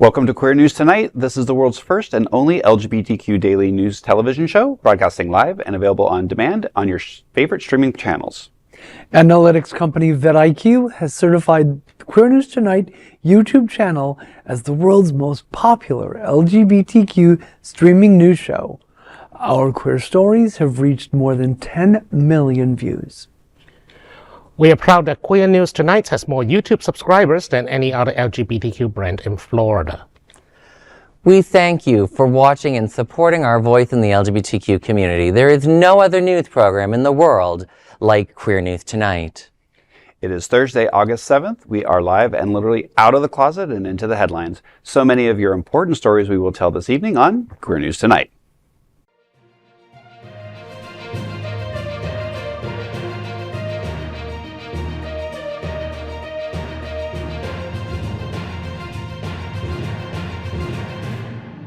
Welcome to Queer News Tonight. This is the world's first and only LGBTQ daily news television show, broadcasting live and available on demand on your favorite streaming channels. Analytics company vidIQ has certified Queer News Tonight YouTube channel as the world's most popular LGBTQ streaming news show. Our queer stories have reached more than 10 million views. We are proud that Queer News Tonight has more YouTube subscribers than any other LGBTQ brand in Florida. We thank you for watching and supporting our voice in the LGBTQ community. There is no other news program in the world like Queer News Tonight. It is Thursday, August 7th. We are live and literally out of the closet and into the headlines. So many of your important stories we will tell this evening on Queer News Tonight.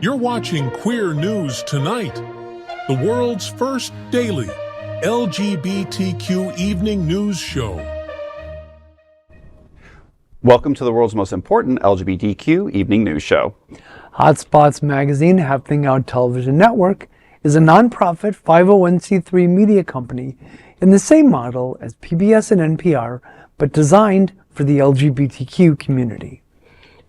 You're watching Queer News Tonight, the world's first daily LGBTQ evening news show. Welcome to the world's most important LGBTQ evening news show. Hotspots Magazine, Happening Out Television Network, is a nonprofit 501c3 media company in the same model as PBS and NPR, but designed for the LGBTQ community.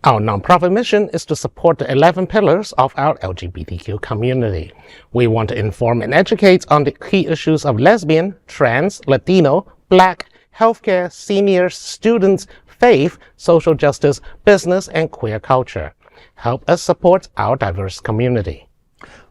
Our nonprofit mission is to support the 11 pillars of our LGBTQ community. We want to inform and educate on the key issues of lesbian, trans, Latino, Black, healthcare, seniors, students, faith, social justice, business, and queer culture. Help us support our diverse community.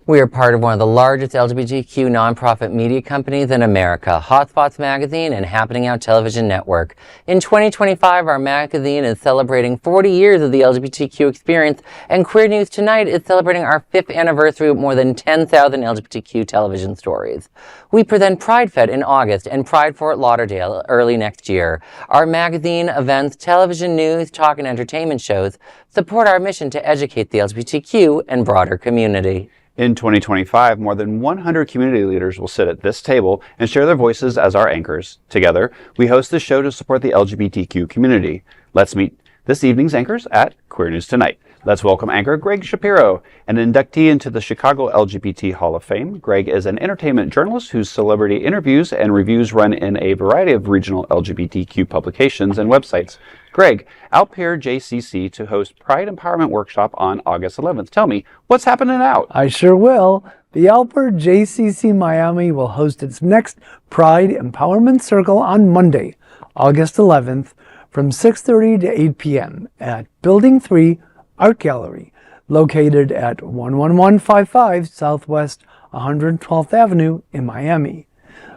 We are part of one of the largest LGBTQ nonprofit media companies in America, Hotspots Magazine and Happening Out Television Network. In 2025, our magazine is celebrating 40 years of the LGBTQ experience, and Queer News Tonight is celebrating our 5th anniversary with more than 10,000 LGBTQ television stories. We present Pride Fest in August and Pride Fort Lauderdale early next year. Our magazine, events, television news, talk, and entertainment shows support our mission to educate the LGBTQ and broader community. In 2025, more than 100 community leaders will sit at this table and share their voices as our anchors. Together, we host this show to support the LGBTQ community. Let's meet this evening's anchors at Queer News Tonight. Let's welcome anchor Gregg Shapiro, an inductee into the Chicago LGBT Hall of Fame. Gregg is an entertainment journalist whose celebrity interviews and reviews run in a variety of regional LGBTQ publications and websites. Gregg, Alper JCC to host Pride Empowerment Workshop on August 11th. Tell me, what's happening out? I sure will. The Alper JCC Miami will host its next Pride Empowerment Circle on Monday, August 11th, from 6:30 to 8 p.m. at Building 3 Art Gallery, located at 11155 Southwest 112th Avenue in Miami.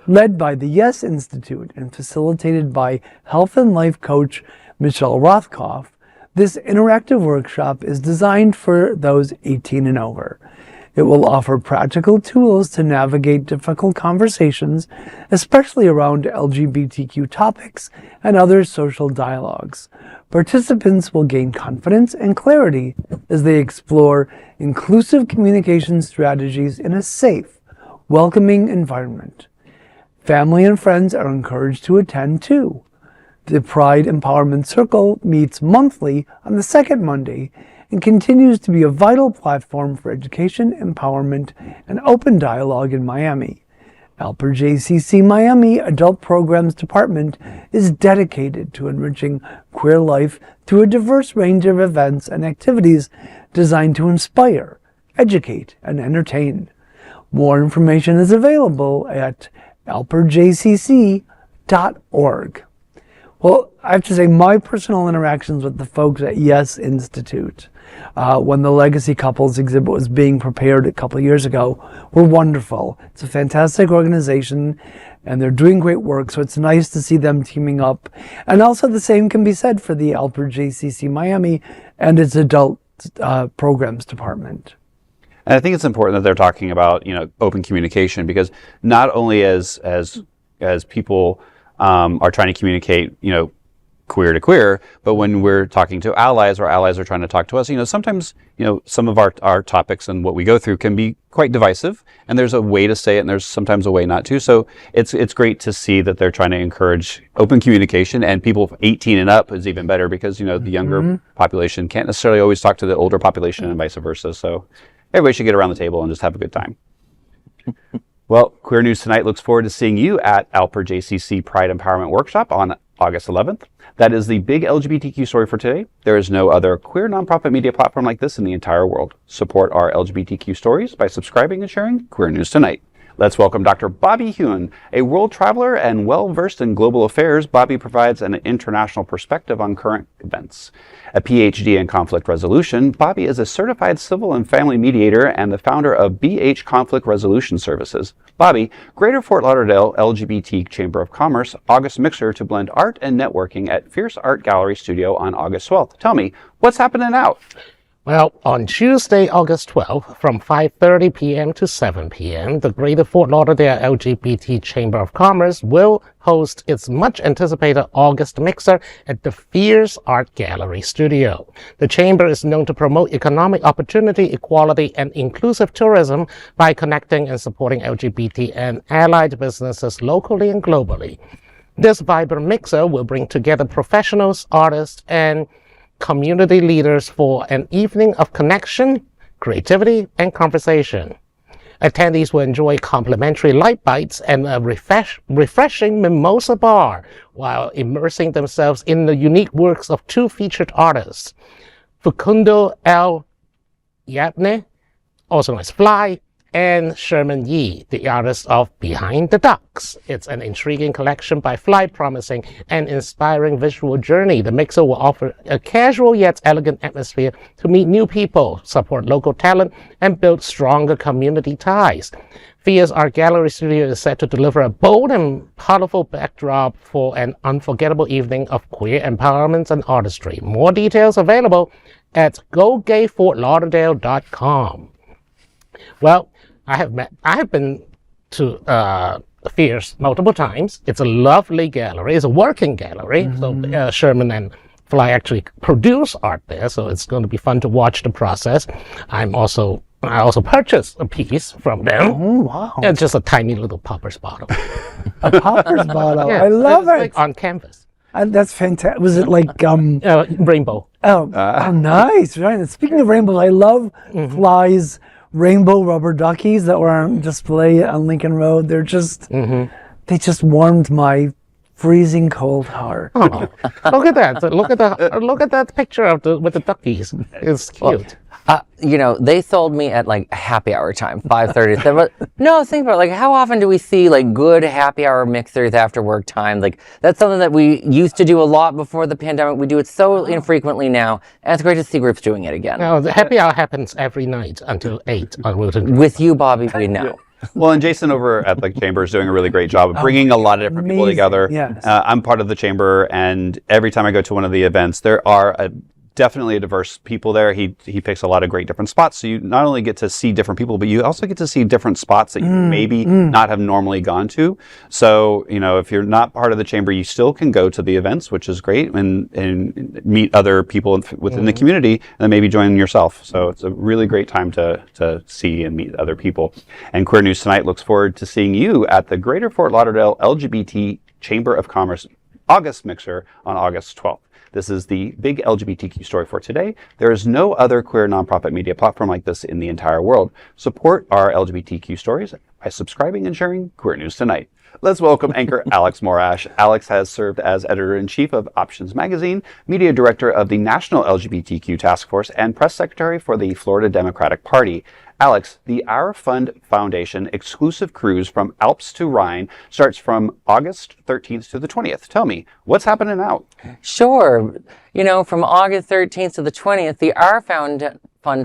Led by the Yes Institute and facilitated by health and life coach Michelle Rothkopf, this interactive workshop is designed for those 18 and over. It will offer practical tools to navigate difficult conversations, especially around LGBTQ topics and other social dialogues. Participants will gain confidence and clarity as they explore inclusive communication strategies in a safe, welcoming environment. Family and friends are encouraged to attend too. The Pride Empowerment Circle meets monthly on the second Monday and continues to be a vital platform for education, empowerment, and open dialogue in Miami. Alper JCC Miami Adult Programs Department is dedicated to enriching queer life through a diverse range of events and activities designed to inspire, educate, and entertain. More information is available at alperjcc.org. Well, I have to say my personal interactions with the folks at Yes Institute when the Legacy Couples exhibit was being prepared a couple of years ago were wonderful. It's a fantastic organization and they're doing great work, so it's nice to see them teaming up. And also the same can be said for the Alper JCC Miami and its Adult Programs Department. And I think it's important that they're talking about, open communication, because not only as people are trying to communicate, queer to queer, but when we're talking to allies or allies are trying to talk to us, sometimes, some of our topics and what we go through can be quite divisive, and there's a way to say it and there's sometimes a way not to. So it's great to see that they're trying to encourage open communication, and people 18 and up is even better because, the younger population can't necessarily always talk to the older population and vice versa. So everybody should get around the table and just have a good time. Well, Queer News Tonight looks forward to seeing you at Alper JCC Pride Empowerment Workshop on August 11th. That is the big LGBTQ story for today. There is no other queer nonprofit media platform like this in the entire world. Support our LGBTQ stories by subscribing and sharing Queer News Tonight. Let's welcome Dr. Bobby Huen, a world traveler and well-versed in global affairs. Bobby provides an international perspective on current events. A PhD in conflict resolution, Bobby is a certified civil and family mediator and the founder of BH Conflict Resolution Services. Bobby, Greater Fort Lauderdale LGBT Chamber of Commerce, August Mixer to blend art and networking at Fierce Art Gallery Studio on August 12th. Tell me, what's happening out? Well, on Tuesday, August 12th, from 5:30 p.m. to 7 p.m., the Greater Fort Lauderdale LGBT Chamber of Commerce will host its much-anticipated August Mixer at the Fierce Art Gallery Studio. The Chamber is known to promote economic opportunity, equality, and inclusive tourism by connecting and supporting LGBT and allied businesses locally and globally. This vibrant mixer will bring together professionals, artists, and community leaders for an evening of connection, creativity, and conversation. Attendees will enjoy complimentary light bites and a refreshing mimosa bar while immersing themselves in the unique works of two featured artists, Facundo L. Yabne, also known as Fly, and Sherman Yee, the artist of Behind the Ducks. It's an intriguing collection by Fly, promising an inspiring visual journey. The mixer will offer a casual yet elegant atmosphere to meet new people, support local talent, and build stronger community ties. Fierce Art Gallery Studio is set to deliver a bold and powerful backdrop for an unforgettable evening of queer empowerment and artistry. More details available at gogayfortlauderdale.com. Well, I have been to Fierce multiple times. It's a lovely gallery. It's a working gallery. So Sherman and Fly actually produce art there. So it's going to be fun to watch the process. I also purchased a piece from them. Oh, wow. It's just a tiny little Popper's bottle. A Popper's bottle. Yeah, I love it. like on canvas. That's fantastic. Was it like Rainbow. Oh, nice. Right. And speaking of rainbows, I love Fly's rainbow rubber duckies that were on display on Lincoln Road. They're just, they just warmed my freezing cold heart. Oh, look at that! Look at that picture with the duckies. It's cute. They sold me at like happy hour time, 5:30. But no, think about it, like how often do we see like good happy hour mixers after work time? Like that's something that we used to do a lot before the pandemic. We do it so infrequently now, and it's great to see groups doing it again. No, the happy hour happens every night until 8 on Wilton. With you, Bobby, we know. Well, and Jason over at the Chamber is doing a really great job of bringing a lot of different people together. Yes. I'm part of the Chamber, and every time I go to one of the events, there are definitely a diverse people there. He picks a lot of great different spots. So you not only get to see different people, but you also get to see different spots that you maybe not have normally gone to. So, if you're not part of the Chamber, you still can go to the events, which is great, and meet other people within the community, and then maybe join yourself. So it's a really great time to see and meet other people. And Queer News Tonight looks forward to seeing you at the Greater Fort Lauderdale LGBT Chamber of Commerce August Mixer on August 12th. This is the big LGBTQ story for today. There is no other queer nonprofit media platform like this in the entire world. Support our LGBTQ stories by subscribing and sharing Queer News Tonight. Let's welcome anchor Alex Morash. Alex has served as editor-in-chief of Options Magazine, media director of the National LGBTQ Task Force, and press secretary for the Florida Democratic Party. Alex, the Our Fund Foundation exclusive cruise from Alps to Rhine starts from August 13th to the 20th. Tell me, what's happening out? Sure. From August 13th to the 20th, the Our Fund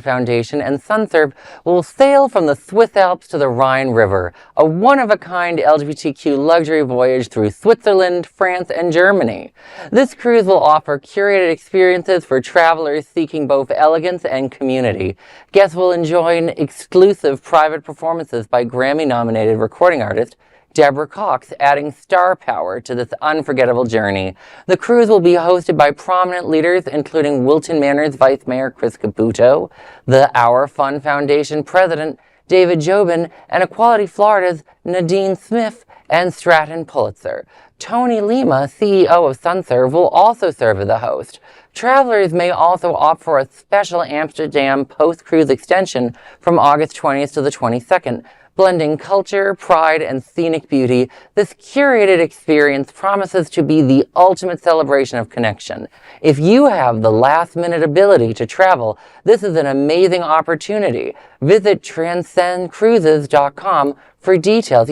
Foundation and SunServe will sail from the Swiss Alps to the Rhine River, a one-of-a-kind LGBTQ luxury voyage through Switzerland, France, and Germany. This cruise will offer curated experiences for travelers seeking both elegance and community. Guests will enjoy exclusive private performances by Grammy-nominated recording artist Deborah Cox, adding star power to this unforgettable journey. The cruise will be hosted by prominent leaders, including Wilton Manor's Vice Mayor Chris Caputo, the Our Fun Foundation President David Jobin, and Equality Florida's Nadine Smith and Stratton Pulitzer. Tony Lima, CEO of SunServe, will also serve as a host. Travelers may also opt for a special Amsterdam post-cruise extension from August 20th to the 22nd. Blending culture, pride, and scenic beauty, this curated experience promises to be the ultimate celebration of connection. If you have the last-minute ability to travel, this is an amazing opportunity. Visit transcendcruises.com for details.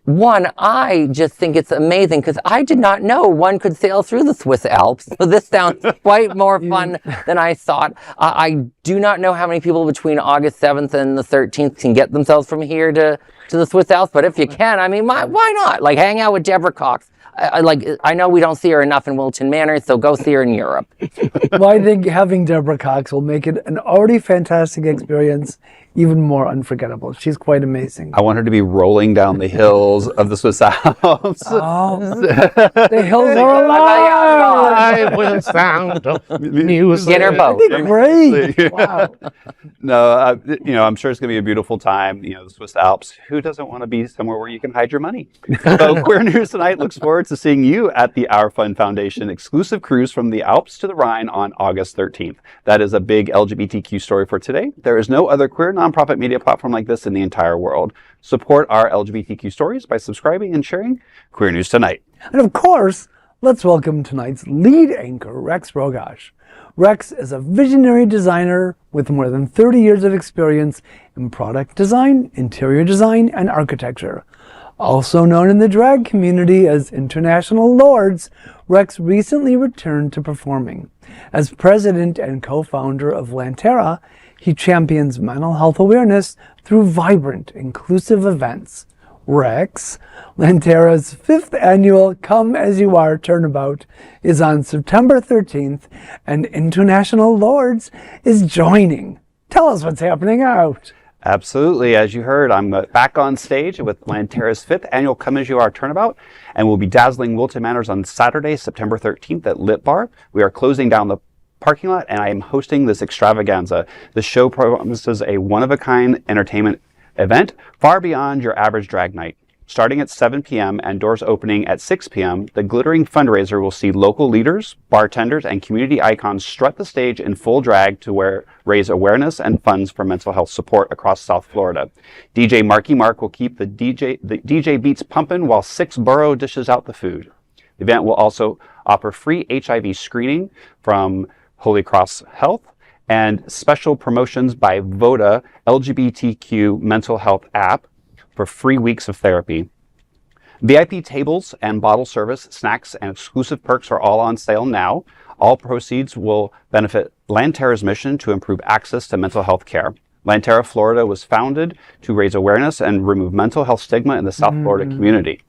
One, I just think it's amazing because I did not know one could sail through the Swiss Alps. So this sounds quite more fun than I thought. I do not know how many people between August 7th and the 13th can get themselves from here to the Swiss Alps. But if you can, I mean, why not? Like, hang out with Deborah Cox. I know we don't see her enough in Wilton Manor, so go see her in Europe. Well, I think having Deborah Cox will make it an already fantastic experience even more unforgettable. She's quite amazing. I want her to be rolling down the hills of the Swiss Alps. Oh, the hills are alive! With the sound of music. Get her boat. Great! Wow. No, I'm sure it's going to be a beautiful time. The Swiss Alps. Who doesn't want to be somewhere where you can hide your money? So Queer News Tonight looks forward to seeing you at the Our Fun Foundation exclusive cruise from the Alps to the Rhine on August 13th. That is a big LGBTQ story for today. There is no other queer nonprofit media platform like this in the entire world. Support our LGBTQ stories by subscribing and sharing Queer News Tonight. And of course, let's welcome tonight's lead anchor, Rex Rogosch. Rex is a visionary designer with more than 30 years of experience in product design, interior design, and architecture. Also known in the drag community as International Lords, Rex recently returned to performing. As president and co-founder of Lantera, he champions mental health awareness through vibrant, inclusive events. Rex, Lantera's 5th annual Come As You Are Turnabout is on September 13th, and International Lords is joining. Tell us what's happening out. Absolutely. As you heard, I'm back on stage with Lantera's 5th annual Come As You Are Turnabout, and we'll be dazzling Wilton Manors on Saturday, September 13th at Lit Bar. We are closing down the parking lot, and I am hosting this extravaganza. The show promises a one-of-a-kind entertainment event far beyond your average drag night. Starting at 7 p.m. and doors opening at 6 p.m., the glittering fundraiser will see local leaders, bartenders, and community icons strut the stage in full drag to raise awareness and funds for mental health support across South Florida. DJ Marky Mark will keep the DJ beats pumping while 6 Burrow dishes out the food. The event will also offer free HIV screening from Holy Cross Health and special promotions by VODA LGBTQ mental health app for free weeks of therapy. VIP tables and bottle service, snacks, and exclusive perks are all on sale now. All proceeds will benefit Lantera's mission to improve access to mental health care. Lantera, Florida was founded to raise awareness and remove mental health stigma in the South Florida community.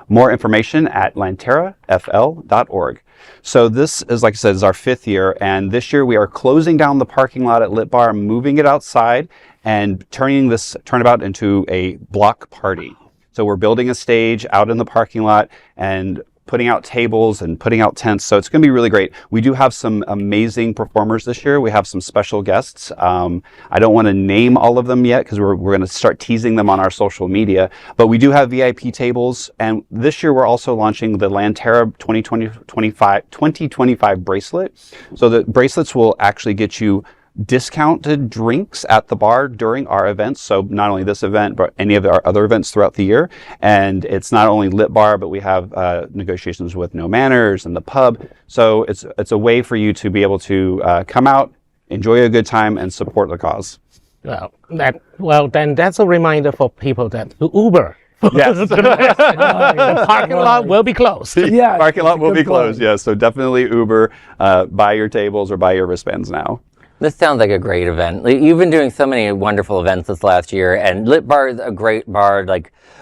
More information at lanterafl.org. So this is, like I said, is our 5th year, and this year we are closing down the parking lot at Lit Bar, moving it outside, and turning this turnabout into a block party. So we're building a stage out in the parking lot and putting out tables and putting out tents. So it's going to be really great. We do have some amazing performers this year. We have some special guests. I don't want to name all of them yet because we're going to start teasing them on our social media. But we do have VIP tables. And this year we're also launching the Lantera 2025 bracelet. So the bracelets will actually get you discounted drinks at the bar during our events. So not only this event, but any of our other events throughout the year. And it's not only Lit Bar, but we have negotiations with No Manners and the pub. So it's a way for you to be able to come out, enjoy a good time, and support the cause. Well, then that's a reminder for people that Uber. Yes. The parking lot will be closed. Yeah, parking lot will be good point. closed. Yes. So definitely Uber, buy your tables or buy your wristbands now. This sounds like a great event. You've been doing so many wonderful events this last year, and Lit Bar is a great bar.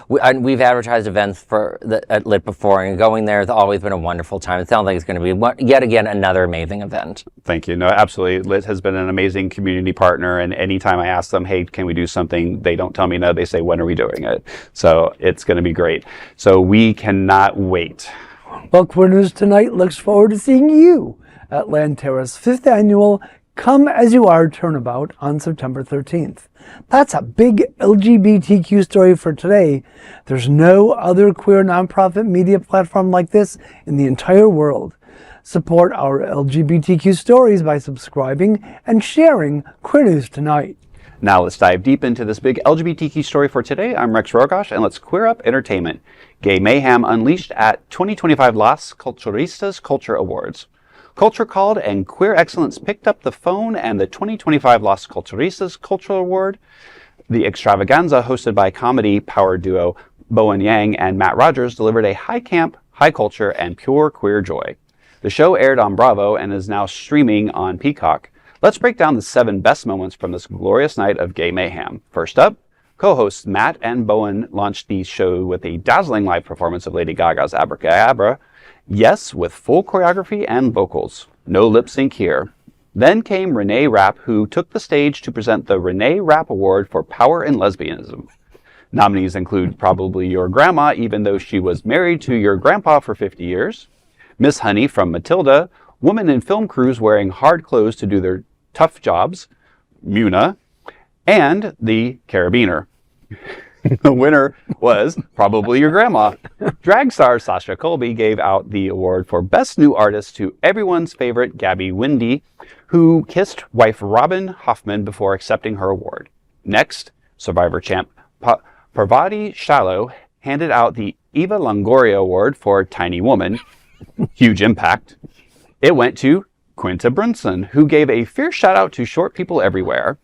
We've advertised events at Lit before, and going there has always been a wonderful time. It sounds like it's going to be yet again another amazing event. Thank you. No, absolutely. Lit has been an amazing community partner, and anytime I ask them, hey, can we do something? They don't tell me no. They say, when are we doing it? So it's going to be great. So we cannot wait. Well, Queer News Tonight looks forward to seeing you at Lantera's 5th annual Come As You Are Turnabout on September 13th. That's a big LGBTQ story for today. There's no other queer nonprofit media platform like this in the entire world. Support our LGBTQ stories by subscribing and sharing Queer News Tonight. Now let's dive deep into this big LGBTQ story for today. I'm Rex Rogosch, and let's queer up entertainment. Gay mayhem unleashed at 2025 Las Culturistas Culture Awards. Culture called and queer excellence picked up the phone, and the 2025 Las Culturistas Cultural Award, the extravaganza hosted by comedy power duo Bowen Yang and Matt Rogers, delivered a high camp, high culture, and pure queer joy. The show aired on Bravo and is now streaming on Peacock. Let's break down the 7 best moments from this glorious night of gay mayhem. First up, co-hosts Matt and Bowen launched the show with a dazzling live performance of Lady Gaga's Abracadabra. Yes, with full choreography and vocals. No lip sync here. Then came Renee Rapp, who took the stage to present the Renee Rapp Award for Power in Lesbianism. Nominees include Probably Your Grandma, even though she was married to your grandpa for 50 years, Miss Honey from Matilda, women in film crews wearing hard clothes to do their tough jobs, Muna, and the Carabiner. The winner was Probably Your Grandma. Drag star Sasha Colby gave out the award for Best New Artist to everyone's favorite Gabby Windy, who kissed wife Robin Hoffman before accepting her award. Next, Survivor champ Parvati Shallow handed out the Eva Longoria Award for Tiny Woman. Huge impact. It went to Quinta Brunson, who gave a fierce shout out to short people everywhere.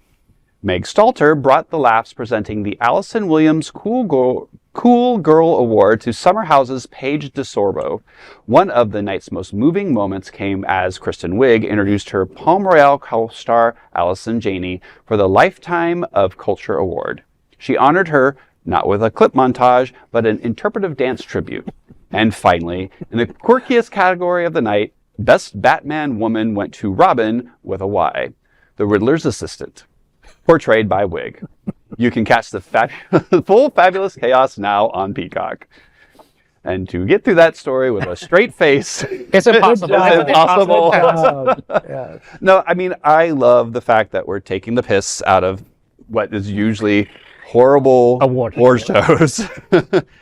Meg Stalter brought the laughs, presenting the Allison Williams Cool Girl Award to Summer House's Paige DeSorbo. One of the night's most moving moments came as Kristen Wiig introduced her Palm Royale co-star Allison Janney for the Lifetime of Culture Award. She honored her not with a clip montage, but an interpretive dance tribute. And finally, in the quirkiest category of the night, Best Batman Woman went to Robin with a Y, the Riddler's assistant, portrayed by Wiig. You can catch the full fabulous chaos now on Peacock. And to get through that story with a straight face, It's impossible. It's impossible. Yeah. No, I mean, I love the fact that we're taking the piss out of what is usually horrible Award shows.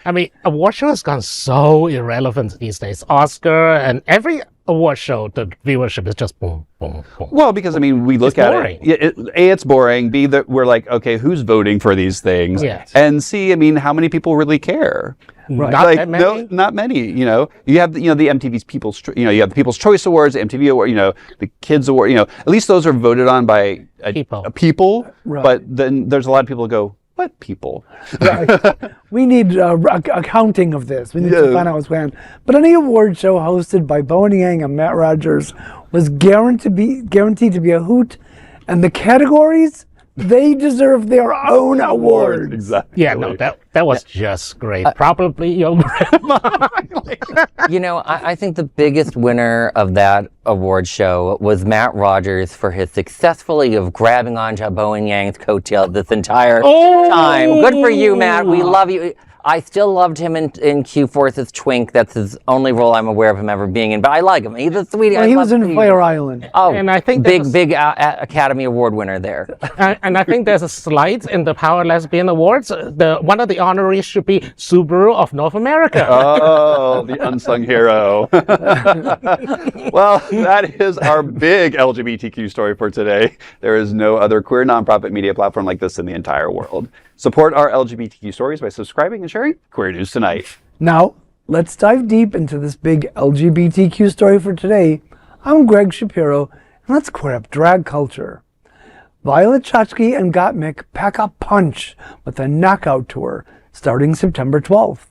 I mean, award show has gone so irrelevant these days. Oscar and every award show, the viewership is just boom, boom, boom. Well, because I mean, we look It's at boring. it. A, it's boring. B, that we're like, okay, who's voting for these things? Yes. And C, I mean, how many people really care? Right. Not Like, that many. no, not many. You know, you have the MTV's People's, you have the People's Choice Awards, the MTV Award, the Kids Award. At least those are voted on by people. Right. But then there's a lot of people who go, what people? We need accounting of this. We need to find out what's going on. But any award show hosted by Bowen Yang and Matt Rogers was guaranteed to be a hoot. And the categories, they deserve their own award. Exactly. Yeah, no, that was just great. Probably your grandma. I think the biggest winner of that award show was Matt Rogers for his successfully of grabbing onto Bowen Yang's coattail this entire time. Good for you, Matt. We love you. I still loved him in Q4's as Twink. That's his only role I'm aware of him ever being in. But I like him. He's a sweetie. Well, he was in Fire Island. Oh, And I think big Academy Award winner there. and I think there's a slide in the Power Lesbian Awards. One of the honorees should be Subaru of North America. Oh, the unsung hero. Well, that is our big LGBTQ story for today. There is no other queer nonprofit media platform like this in the entire world. Support our LGBTQ stories by subscribing and sharing Queer News Tonight. Now, let's dive deep into this big LGBTQ story for today. I'm Gregg Shapiro, and let's queer up drag culture. Violet Chachki and Gottmik pack a punch with a knockout tour starting September 12th.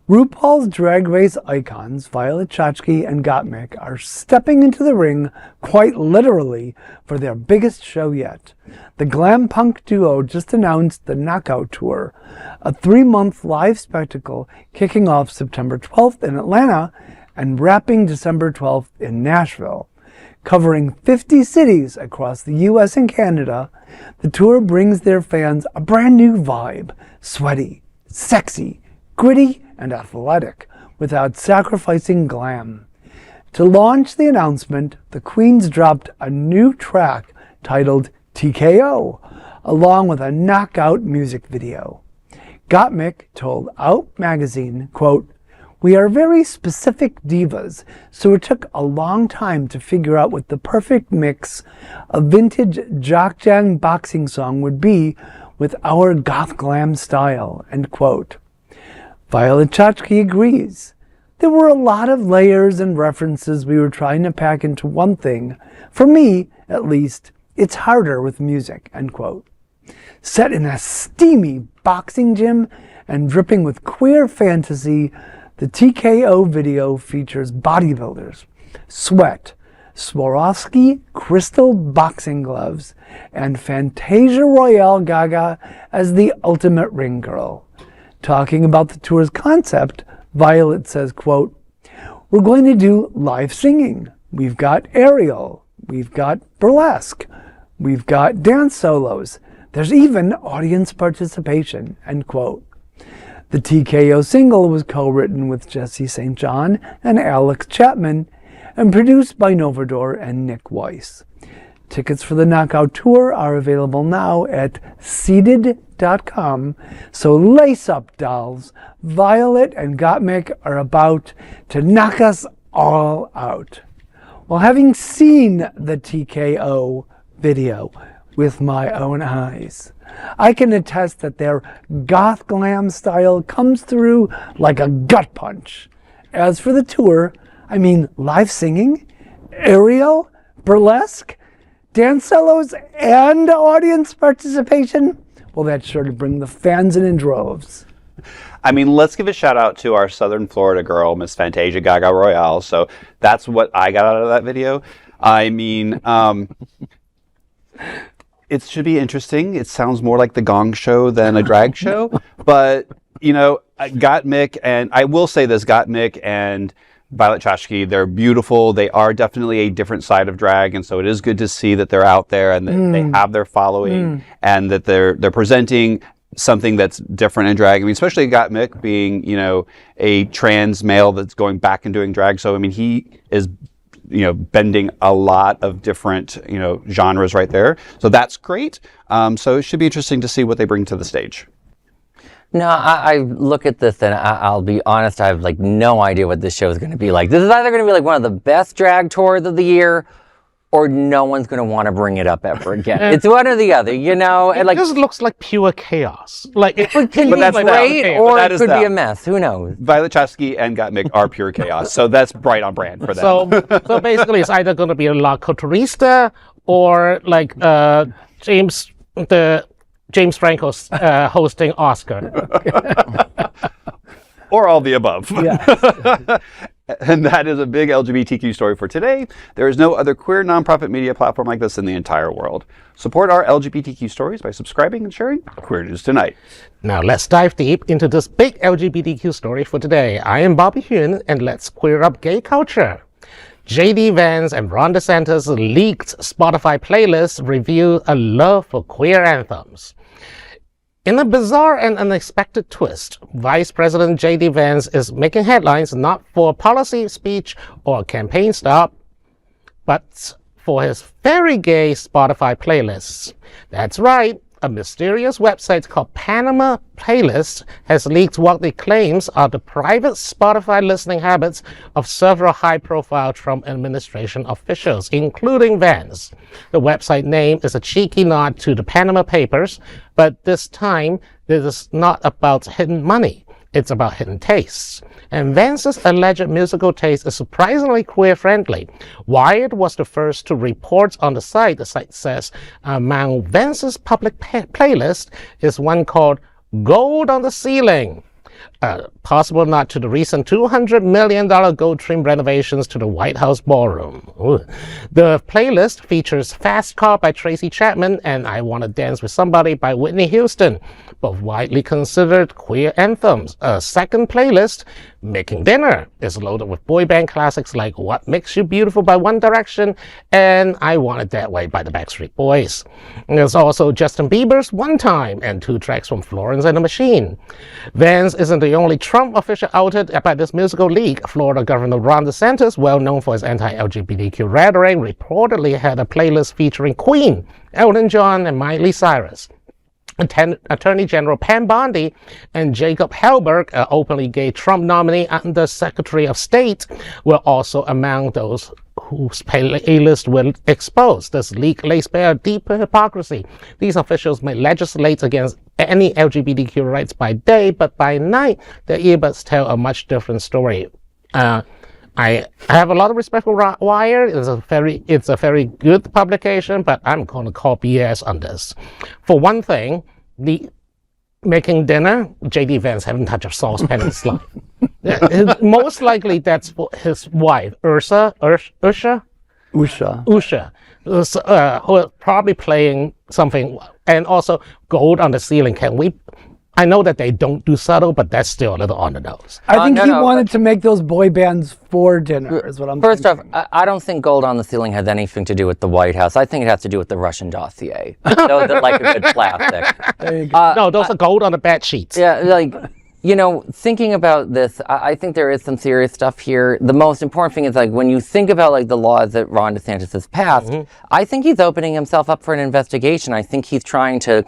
RuPaul's Drag Race icons, Violet Chachki and Gottmik, are stepping into the ring quite literally for their biggest show yet. The glam punk duo just announced the Knockout Tour, a 3-month live spectacle kicking off September 12th in Atlanta and wrapping December 12th in Nashville. Covering 50 cities across the US and Canada, the tour brings their fans a brand new vibe, sweaty, sexy, gritty, and athletic, without sacrificing glam. To launch the announcement, the Queens dropped a new track titled TKO, along with a knockout music video. Gottmik told Out magazine, quote, "We are very specific divas, so it took a long time to figure out what the perfect mix of vintage Jokjang boxing song would be with our goth glam style," end quote. Violet Chachki agrees. "There were a lot of layers and references we were trying to pack into one thing. For me, at least, it's harder with music," end quote. Set in a steamy boxing gym and dripping with queer fantasy, the TKO video features bodybuilders, sweat, Swarovski crystal boxing gloves, and Fantasia Royale Gaga as the ultimate ring girl. Talking about the tour's concept, Violet says, quote, "We're going to do live singing. We've got aerial. We've got burlesque. We've got dance solos. There's even audience participation," end quote. The TKO single was co-written with Jesse St. John and Alex Chapman and produced by Novador and Nick Weiss. Tickets for the Knockout Tour are available now at seated.com, so lace up, dolls. Violet and Gottmik are about to knock us all out. Well, having seen the TKO video with my own eyes, I can attest that their goth glam style comes through like a gut punch. As for the tour, I mean, live singing, aerial, burlesque, dance solos, and audience participation, well, that's sure to bring the fans in droves. I mean, let's give a shout out to our Southern Florida girl, Miss Fantasia Gaga Royale. So that's what I got out of that video. I mean, it should be interesting. It sounds more like the Gong Show than a drag show. But, you know, Gottmik, and I will say this, Gottmik and Violet Chachki, they're beautiful. They are definitely a different side of drag, and so it is good to see that they're out there and that they have their following and that they're presenting something that's different in drag. I mean, especially Gottmik being, you know, a trans male that's going back and doing drag. So, I mean, he is, you know, bending a lot of different, you know, genres right there. So that's great. So it should be interesting to see what they bring to the stage. No, I look at this and I'll be honest, I have like no idea what this show is going to be like. This is either going to be like one of the best drag tours of the year, or no one's going to want to bring it up ever again. It's one or the other, you know? It and like, just looks like pure chaos. Like it could be that's great, or it could be a mess. Who knows? Violet Chachki and Gottmik are pure chaos. So that's right on brand for them. So basically, it's either going to be a La Culturista or like James Franco's hosting Oscar. Or all the above. Yes. And that is a big LGBTQ story for today. There is no other queer nonprofit media platform like this in the entire world. Support our LGBTQ stories by subscribing and sharing Queer News Tonight. Now let's dive deep into this big LGBTQ story for today. I am Bobby Huen, and let's queer up gay culture. J.D. Vance and Ron DeSantis' leaked Spotify playlist reveal a love for queer anthems. In a bizarre and unexpected twist, Vice President J.D. Vance is making headlines not for policy speech or campaign stop, but for his very gay Spotify playlists. That's right, a mysterious website called Panama Playlist has leaked what they claims are the private Spotify listening habits of several high-profile Trump administration officials, including Vance. The website name is a cheeky nod to the Panama Papers, but this time this is not about hidden money. It's about hidden tastes. And Vance's alleged musical taste is surprisingly queer-friendly. Wired was the first to report on the site. The site says among Vance's public playlist is one called Gold on the Ceiling. possible not to the recent $200 million gold trim renovations to the White House ballroom. Ooh. The playlist features Fast Car by Tracy Chapman and I Wanna Dance with Somebody by Whitney Houston, both widely considered queer anthems. A second playlist, Making Dinner, is loaded with boy band classics like What Makes You Beautiful by One Direction and I Want It That Way by the Backstreet Boys. There's also Justin Bieber's One Time and 2 tracks from Florence and the Machine. Vans isn't the only Trump official outed by this musical league. Florida Governor Ron DeSantis, well known for his anti-LGBTQ rhetoric, reportedly had a playlist featuring Queen, Elton John, and Miley Cyrus. Attorney General Pam Bondi and Jacob Hellberg, an openly gay Trump nominee under Secretary of State, were also among those whose playlist will expose. This leak lays bare deep hypocrisy. These officials may legislate against any LGBTQ rights by day, but by night, their earbuds tell a much different story. I have a lot of respect for Wired. It's a very good publication, but I'm going to call BS on this. For one thing, the Making Dinner, J.D. Vance haven't touched a saucepan in his life. Most likely that's for his wife, Usha, who are probably playing something, and also Gold on the Ceiling. I know that they don't do subtle, but that's still a little on the nose. I think he wanted to make those boy bands for dinner, is what I'm First thinking. off, I don't think Gold on the Ceiling has anything to do with the White House. I think it has to do with the Russian dossier. Those are like a good plastic. There you go. No, those are gold on the bed sheets. Yeah, like, you know, thinking about this, I think there is some serious stuff here. The most important thing is, like, when you think about, like, the laws that Ron DeSantis has passed, I think he's opening himself up for an investigation. I think he's trying to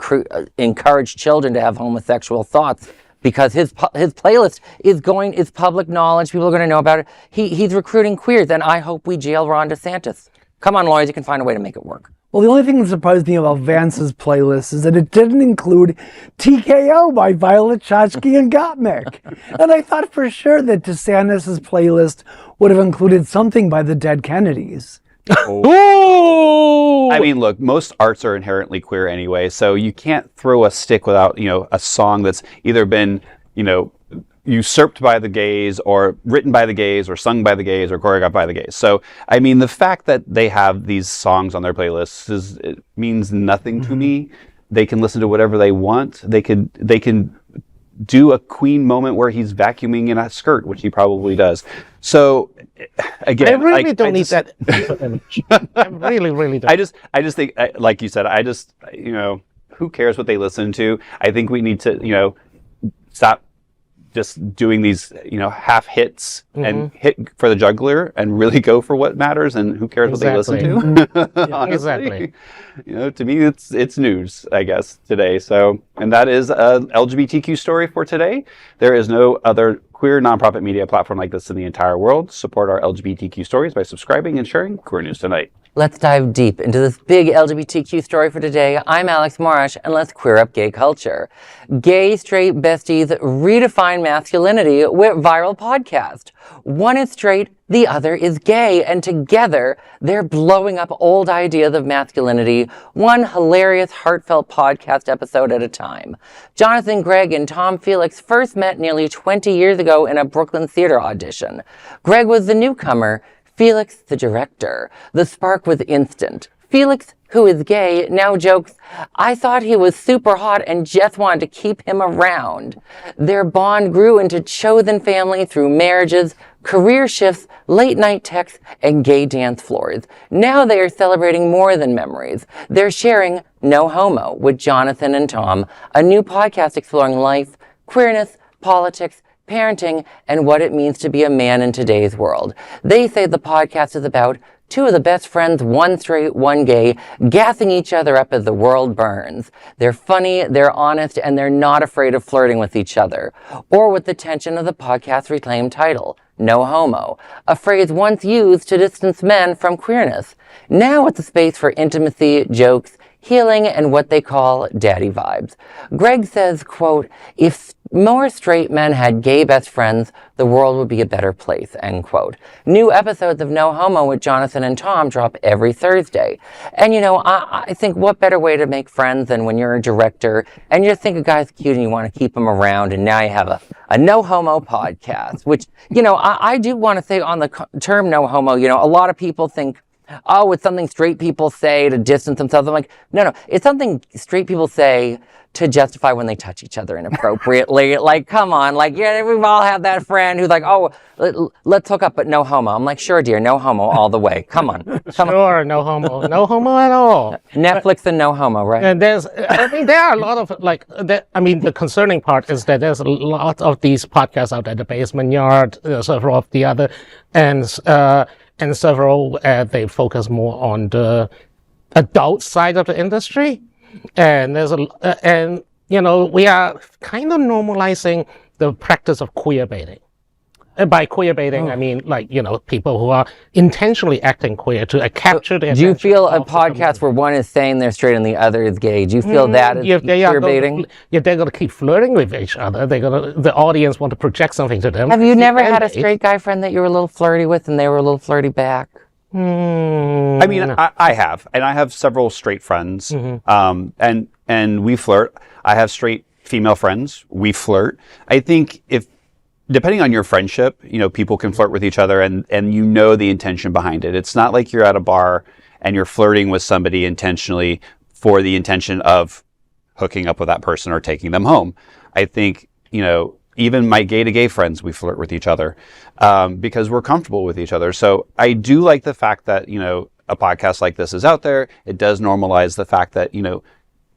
encourage children to have homosexual thoughts because his playlist is public knowledge. People are going to know about it. He's recruiting queers, and I hope we jail Ron DeSantis. Come on, lawyers, you can find a way to make it work. Well, the only thing that surprised me about Vance's playlist is that it didn't include TKO by Violet Chachki and Gottmik. And I thought for sure that DeSantis' playlist would have included something by the Dead Kennedys. Ooh! I mean, look, most arts are inherently queer anyway, so you can't throw a stick without, a song that's either been, usurped by the gays or written by the gays or sung by the gays or choreographed by the gays. So, I mean, the fact that they have these songs on their playlists it means nothing to me. They can listen to whatever they want. They can do a Queen moment where he's vacuuming in a skirt, which he probably does. So, again, I really don't need that image. I really don't. I just think, like you said, who cares what they listen to? I think we need to, stop just doing these, half hits and hit for the jugular and really go for what matters and who cares what they listen to. Honestly, Exactly. To me, it's news, I guess, today. So, and that is a LGBTQ story for today. There is no other queer nonprofit media platform like this in the entire world. Support our LGBTQ stories by subscribing and sharing Queer News Tonight. Let's dive deep into this big LGBTQ story for today. I'm Alex Morash, and let's queer up gay culture. Gay, straight besties redefine masculinity with viral podcast. One is straight, the other is gay, and together they're blowing up old ideas of masculinity, one hilarious, heartfelt podcast episode at a time. Jonathan, Gregg, and Tom Felix first met nearly 20 years ago in a Brooklyn theater audition. Gregg was the newcomer, Felix the director. The spark was instant. Felix, who is gay, now jokes, "I thought he was super hot and just wanted to keep him around." Their bond grew into chosen family through marriages, career shifts, late night texts, and gay dance floors. Now they are celebrating more than memories. They're sharing No Homo with Jonathan and Tom, a new podcast exploring life, queerness, politics, parenting, and what it means to be a man in today's world. They say the podcast is about two of the best friends, one straight, one gay, gassing each other up as the world burns. They're funny, they're honest, and they're not afraid of flirting with each other, or with the tension of the podcast's reclaimed title, No Homo, a phrase once used to distance men from queerness. Now it's a space for intimacy, jokes, healing, and what they call daddy vibes. Gregg says, quote, if more straight men had gay best friends, the world would be a better place, end quote. New episodes of No Homo with Jonathan and Tom drop every Thursday. And I think what better way to make friends than when you're a director and you just think a guy's cute and you want to keep him around, and now you have a No Homo podcast, which, I do want to say on the term No Homo, a lot of people think, oh, it's something straight people say to distance themselves. I'm like, no, it's something straight people say to justify when they touch each other inappropriately. Like, come on. Like, yeah, we've all had that friend who's like, oh, let's hook up, but no homo. I'm like, sure, dear, no homo all the way. Come on. Sure, no homo. No homo at all. Netflix and no homo, right? And there are a lot of, the concerning part is that there's a lot of these podcasts out there, The Basement Yard, several of the other, and several, they focus more on the adult side of the industry. And we are kind of normalizing the practice of queer baiting. And by queer baiting, I mean, people who are intentionally acting queer to capture the attention. Do you feel a podcast where one is saying they're straight and the other is gay? Do you feel that is queer baiting? They're going to keep flirting with each other. The audience want to project something to them. Have you never had a straight guy friend that you were a little flirty with and they were a little flirty back? I mean, I have, and I have several straight friends, and we flirt. I have straight female friends. We flirt. I think depending on your friendship, people can flirt with each other, and the intention behind it. It's not like you're at a bar and you're flirting with somebody intentionally for the intention of hooking up with that person or taking them home. I think, even my gay-to-gay friends, we flirt with each other because we're comfortable with each other. So I do like the fact that, a podcast like this is out there. It does normalize the fact that,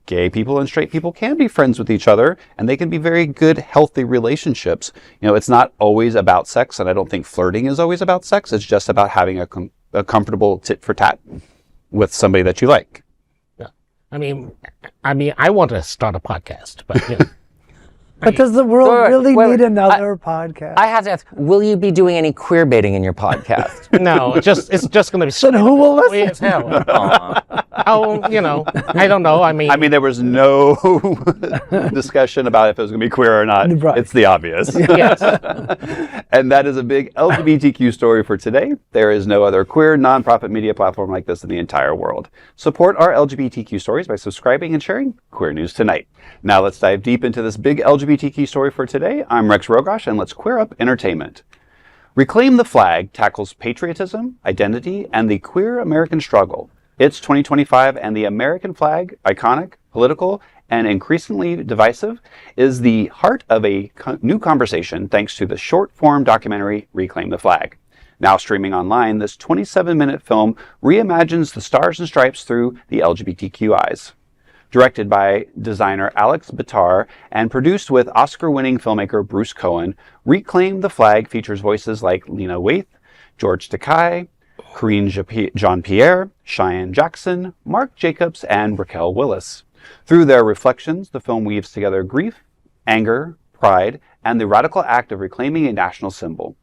gay people and straight people can be friends with each other, and they can be very good, healthy relationships. It's not always about sex, and I don't think flirting is always about sex. It's just about having a comfortable tit-for-tat with somebody that you like. Yeah. I mean, I want to start a podcast, but But does the world really need another podcast? I have to ask, will you be doing any queer baiting in your podcast? No, it's just going to be. Then who will listen? As hell. I don't know. I mean, there was no discussion about if it was going to be queer or not. Right. It's the obvious. Yes. And that is a big LGBTQ story for today. There is no other queer nonprofit media platform like this in the entire world. Support our LGBTQ stories by subscribing and sharing Queer News Tonight. Now let's dive deep into this big LGBTQ story for today. I'm Rex Rogosch, and let's queer up entertainment. Reclaim the Flag tackles patriotism, identity, and the queer American struggle. It's 2025, and the American flag, iconic, political, and increasingly divisive, is the heart of a new conversation thanks to the short-form documentary Reclaim the Flag. Now streaming online, this 27-minute film reimagines the Stars and Stripes through the LGBTQ eyes. Directed by designer Alex Morash and produced with Oscar-winning filmmaker Bruce Cohen, Reclaim the Flag features voices like Lena Waithe, George Takei, Corinne Jean-Pierre, Cheyenne Jackson, Mark Jacobs, and Raquel Willis. Through their reflections, the film weaves together grief, anger, pride, and the radical act of reclaiming a national symbol.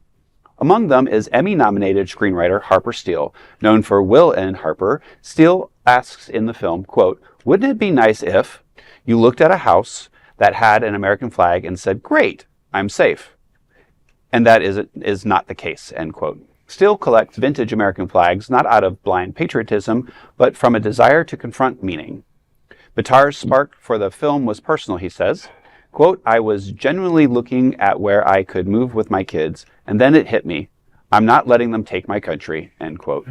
Among them is Emmy-nominated screenwriter Harper Steele. Known for Will and Harper, Steele asks in the film, quote, "Wouldn't it be nice if you looked at a house that had an American flag and said, 'Great, I'm safe'? And that is not the case," end quote. Steele collects vintage American flags not out of blind patriotism, but from a desire to confront meaning. Motar's spark for the film was personal, he says. Quote, "I was genuinely looking at where I could move with my kids, and then it hit me. I'm not letting them take my country," end quote.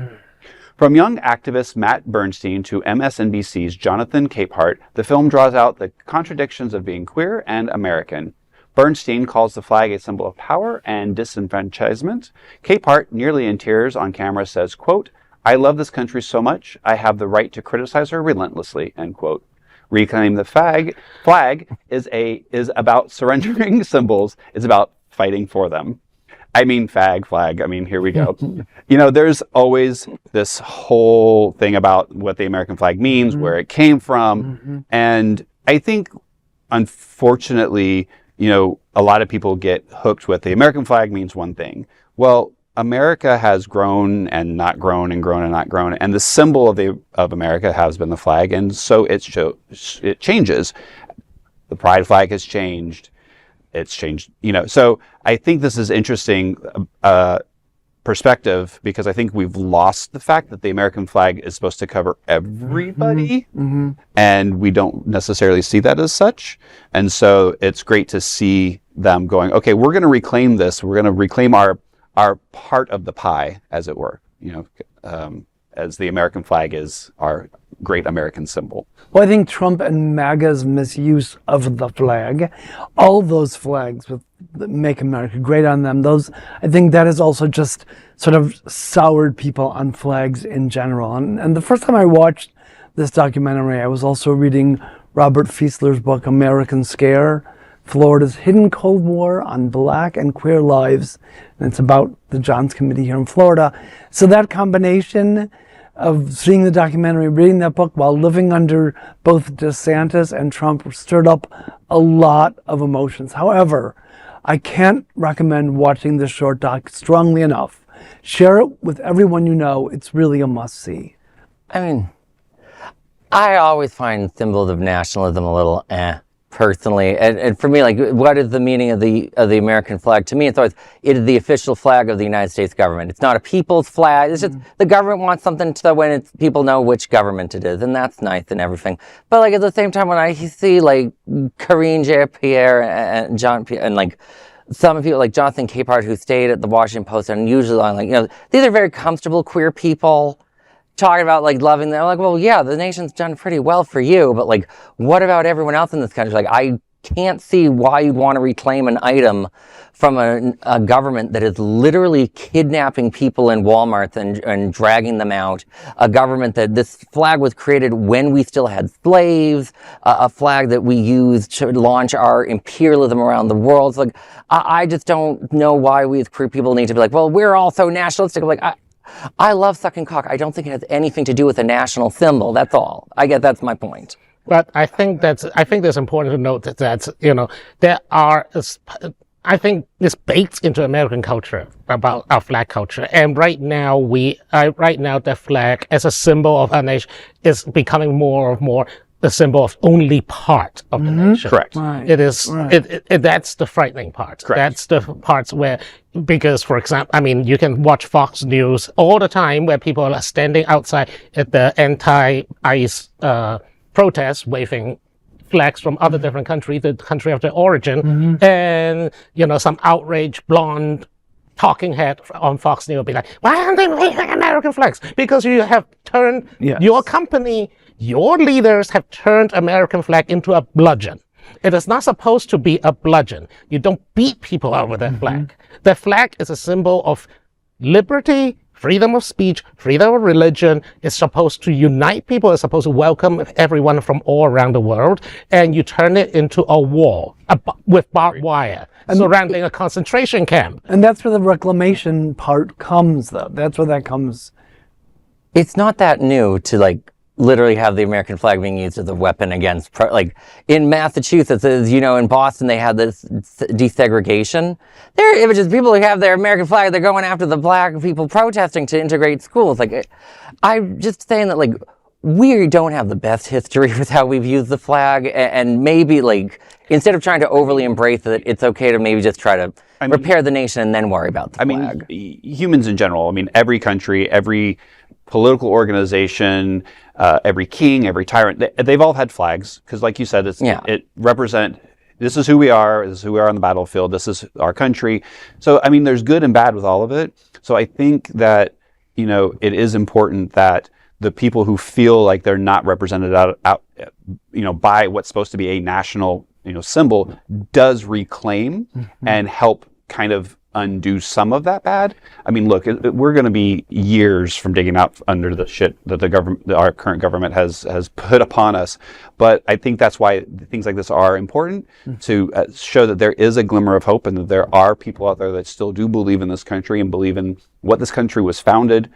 From young activist Matt Bernstein to MSNBC's Jonathan Capehart, the film draws out the contradictions of being queer and American. Bernstein calls the flag a symbol of power and disenfranchisement. Capehart, nearly in tears on camera, says, quote, "I love this country so much, I have the right to criticize her relentlessly," end quote. Reclaim the flag is about surrendering symbols. It's about fighting for them. I mean, flag. I mean, here we go. There's always this whole thing about what the American flag means, where it came from. And I think, unfortunately, a lot of people get hooked with the American flag means one thing. Well, America has grown and not grown and grown and not grown. And the symbol of America has been the flag. And so it changes. The pride flag has changed. it's changed. So I think this is interesting perspective, because I think we've lost the fact that the American flag is supposed to cover everybody, and we don't necessarily see that as such. And so it's great to see them going, okay, we're going to reclaim this. We're going to reclaim our part of the pie, as it were, as the American flag is our great American symbol. Well, I think Trump and MAGA's misuse of the flag, all those flags with Make America Great on them, I think that has also just sort of soured people on flags in general. And the first time I watched this documentary, I was also reading Robert Fiesler's book, American Scare, Florida's Hidden Cold War on Black and Queer Lives. And it's about the Johns Committee here in Florida. So that combination of seeing the documentary, reading that book while living under both DeSantis and Trump stirred up a lot of emotions. However, I can't recommend watching this short doc strongly enough. Share it with everyone you know. It's really a must-see. I mean, I always find symbols of nationalism a little personally. And for me, like, what is the meaning of the American flag? To me, it is the official flag of the United States government. It's not a people's flag. It's just the government wants something so when people know which government it is, and that's nice and everything. But like at the same time, when I see like Karine Jean-Pierre and John and like some people like Jonathan Capehart, who stayed at the Washington Post, and usually I'm like, these are very comfortable queer people talking about like loving them. I'm like, well, yeah, the nation's done pretty well for you, but like, what about everyone else in this country? Like, I can't see why you'd want to reclaim an item from a government that is literally kidnapping people in Walmart and dragging them out. A government that this flag was created when we still had slaves, a flag that we used to launch our imperialism around the world. So like, I just don't know why we as queer people need to be like, well, we're all so nationalistic. Like, I love sucking cock. I don't think it has anything to do with a national symbol. That's all. That's my point. But I think that's important to note that there are. I think this baked into American culture about our flag culture, and right now the flag as a symbol of our nation is becoming more and more the symbol of only part of the nation. Correct. Right. It is. Right. That's the frightening part. Correct. That's the parts where, because, for example, I mean, you can watch Fox News all the time where people are standing outside at the anti-ICE protests, waving flags from other different countries, the country of their origin, and some outraged blonde talking head on Fox News will be like, "Why aren't they waving American flags?" Because you have turned your company. Your leaders have turned American flag into a bludgeon. It is not supposed to be a bludgeon. You don't beat people out with that flag. The flag is a symbol of liberty, freedom of speech, freedom of religion. It's supposed to unite people. It's supposed to welcome everyone from all around the world. And you turn it into a wall with barbed wire surrounding a concentration camp. And that's where the reclamation part comes, though. That's where that comes. It's not that new to like literally have the American flag being used as a weapon against, like in Massachusetts, as you know, in Boston, they had this desegregation. There are images, people who have their American flag, they're going after the black people protesting to integrate schools. Like, I'm just saying that, like, we don't have the best history with how we've used the flag, and maybe, like, instead of trying to overly embrace it, it's okay to maybe just try to repair the nation and then worry about the flag. I mean, humans in general, every country, every political organization, every king, every tyrant, they've all had flags, because like you said, it represent, this is who we are on the battlefield, this is our country. So, there's good and bad with all of it. So I think that, it is important that the people who feel like they're not represented by what's supposed to be a national, symbol does reclaim and help kind of undo some of that bad. Look, we're going to be years from digging out under the shit that our current government has put upon us. But I think that's why things like this are important, to show that there is a glimmer of hope and that there are people out there that still do believe in this country and believe in what this country was founded,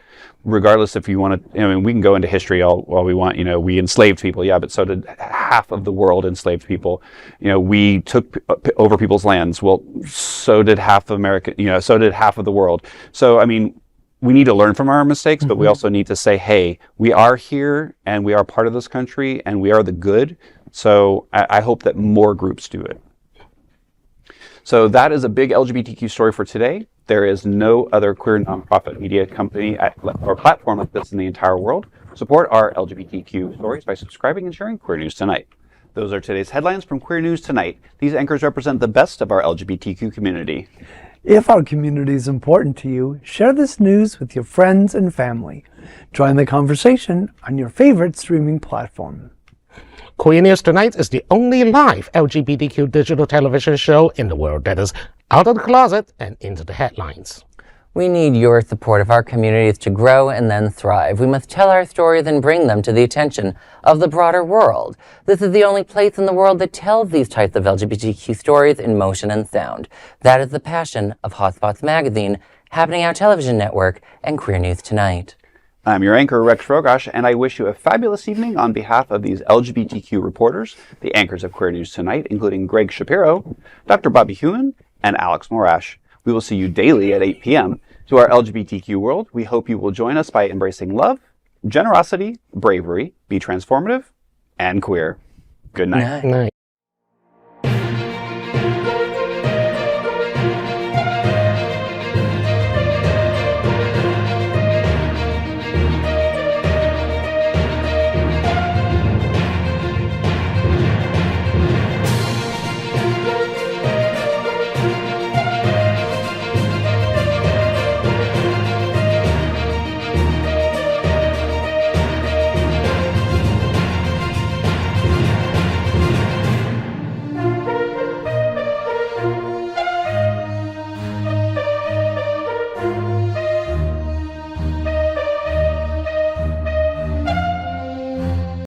regardless if you want to, we can go into history all we want, we enslaved people, but so did half of the world enslaved people. We took over people's lands. Well, so did half of America, so did half of the world. So, we need to learn from our mistakes, but we also need to say, hey, we are here and we are part of this country and we are the good. So I hope that more groups do it. So that is a big LGBTQ story for today. There is no other queer nonprofit media company or platform like this in the entire world. Support our LGBTQ stories by subscribing and sharing Queer News Tonight. Those are today's headlines from Queer News Tonight. These anchors represent the best of our LGBTQ community. If our community is important to you, share this news with your friends and family. Join the conversation on your favorite streaming platform. Queer News Tonight is the only live LGBTQ digital television show in the world that is out of the closet and into the headlines. We need your support if our communities to grow and then thrive. We must tell our stories and bring them to the attention of the broader world. This is the only place in the world that tells these types of LGBTQ stories in motion and sound. That is the passion of Hotspots Magazine, Happening Out Television Network, and Queer News Tonight. I'm your anchor, Rex Rogosch, and I wish you a fabulous evening on behalf of these LGBTQ reporters, the anchors of Queer News Tonight, including Gregg Shapiro, Dr. Bobby Huen, and Alex Morash. We will see you daily at 8 p.m. To our LGBTQ world, we hope you will join us by embracing love, generosity, bravery, be transformative, and queer. Good night. Night.